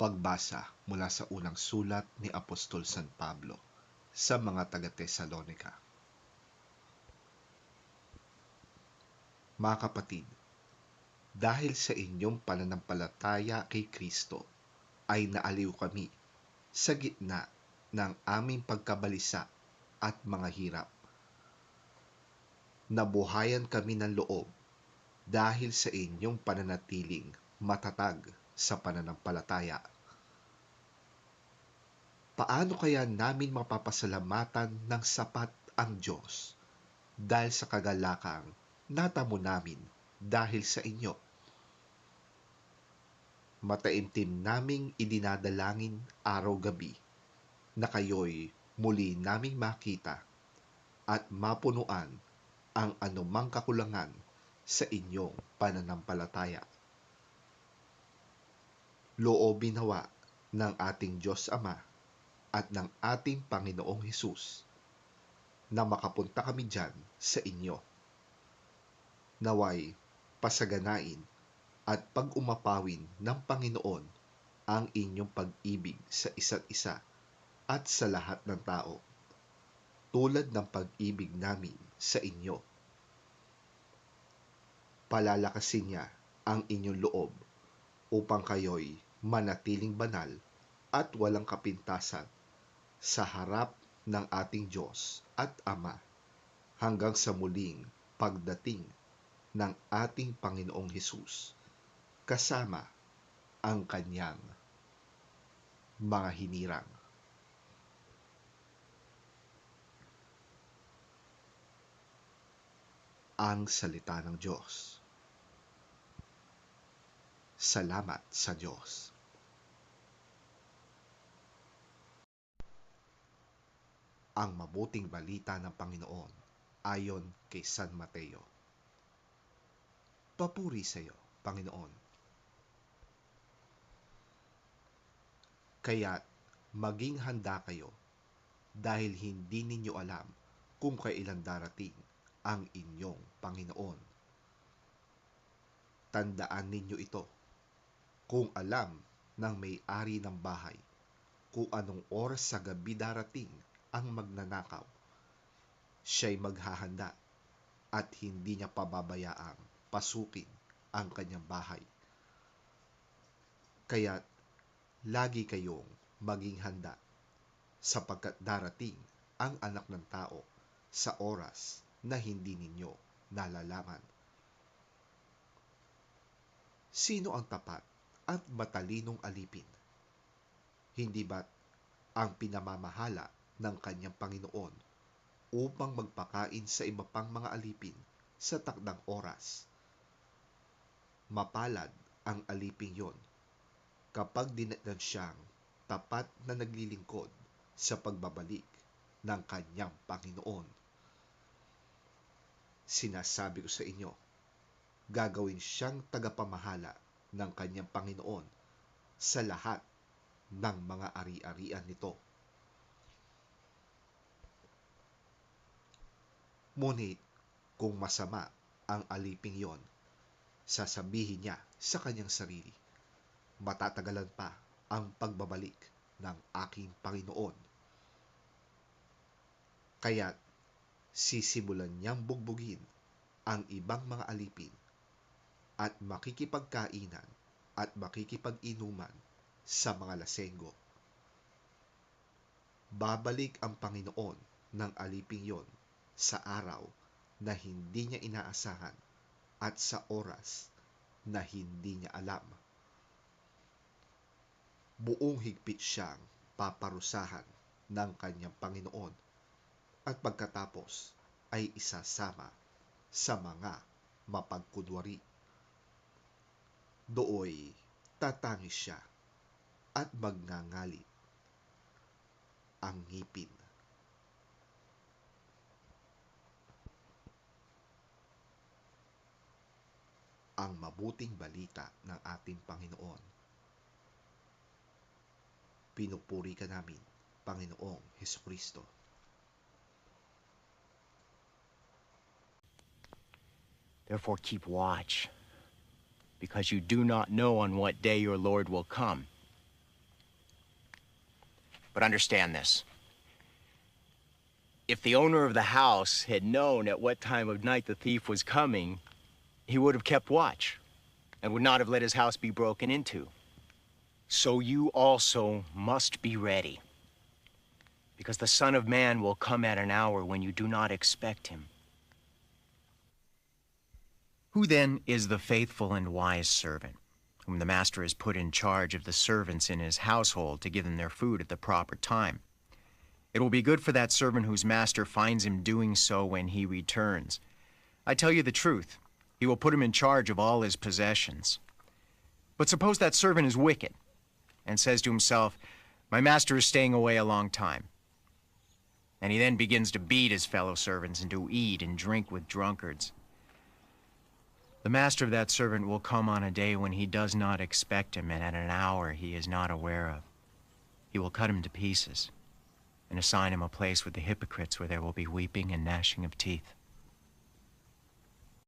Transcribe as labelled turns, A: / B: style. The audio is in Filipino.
A: Pagbasa mula sa unang sulat ni Apostol San Pablo sa mga taga-Tesalonika. Mga kapatid, dahil sa inyong pananampalataya kay Kristo, ay naaliw kami sa gitna ng aming pagkabalisa at mga hirap. Nabuhayan kami ng loob dahil sa inyong pananatiling matatag sa pananampalataya. Paano kaya namin mapapasalamatan ng sapat ang Diyos dahil sa kagalakang natamo namin dahil sa inyo? Mataimtim naming idinadalangin araw-gabi na kayo'y muli naming makita at mapunuan ang anumang kakulangan sa inyong pananampalataya. Loobin nawa ng ating Diyos Ama at ng ating Panginoong Hesus na makapunta kami dyan sa inyo. Naway pasaganain at pag-umapawin ng Panginoon ang inyong pag-ibig sa isa't isa at sa lahat ng tao, tulad ng pag-ibig namin sa inyo. Palalakasin niya ang inyong loob upang kayo'y manatiling banal at walang kapintasan sa harap ng ating Diyos at Ama hanggang sa muling pagdating ng ating Panginoong Hesus kasama ang kanyang mga hinirang. Ang salita ng Diyos. Salamat sa Diyos. Ang mabuting balita ng Panginoon ayon kay San Mateo. Papuri sa iyo, Panginoon. Kaya't maging handa kayo dahil hindi ninyo alam kung kailan darating ang inyong Panginoon. Tandaan ninyo ito. Kung alam ng may-ari ng bahay kung anong oras sa gabi darating ang magnanakaw, siya'y maghahanda at hindi niya pababayaang pasukin ang kanyang bahay. Kaya't lagi kayong maging handa sapagkat darating ang Anak ng Tao sa oras na hindi ninyo nalalaman. Sino ang tapat at matalinong alipin? Hindi ba't ang pinamamahala ng kanyang Panginoon upang magpakain sa iba pang mga alipin sa takdang oras? Mapalad ang aliping yon kapag dinatnan siyang tapat na naglilingkod sa pagbabalik ng kanyang Panginoon. Sinasabi ko sa inyo, gagawin siyang tagapamahala ng kanyang Panginoon sa lahat ng mga ari-arian nito. Ngunit kung masama ang aliping yon, sasabihin niya sa kanyang sarili, matatagalan pa ang pagbabalik ng aking Panginoon. Kaya't sisimulan niyang bugbugin ang ibang mga alipin at makikipagkainan at makikipag-inuman sa mga lasenggo. Babalik ang Panginoon ng aliping yon sa araw na hindi niya inaasahan at sa oras na hindi niya alam. Buong higpit siyang paparusahan ng kanyang Panginoon at pagkatapos ay isasama sa mga mapagkunwari. Dooy tatangis siya at magngangalit ang ngipin. Ang mabuting balita ng ating Panginoon. Pinupuri ka namin, Panginoong Hesukristo.
B: Therefore keep watch, because you do not know on what day your Lord will come.
C: But understand this. If the owner of the house had known at what time of night the thief was coming, he would have kept watch and would not have let his house be broken into. So you also must be ready, because the Son of Man will come at an hour when you do not expect him. Who then is the faithful and wise servant, whom the master has put in charge of the servants in his household to give them their food at the proper time? It will be good for that servant whose master finds him doing so when he returns. I tell you the truth, he will put him in charge of all his possessions. But suppose that servant is wicked and says to himself, "My master is staying away a long time." And he then begins to beat his fellow servants and to eat and drink with drunkards. The master of that servant will come on a day when he does not expect him, and at an hour he is not aware of. He will cut him to pieces and assign him a place with the hypocrites, where there will be weeping and gnashing of teeth.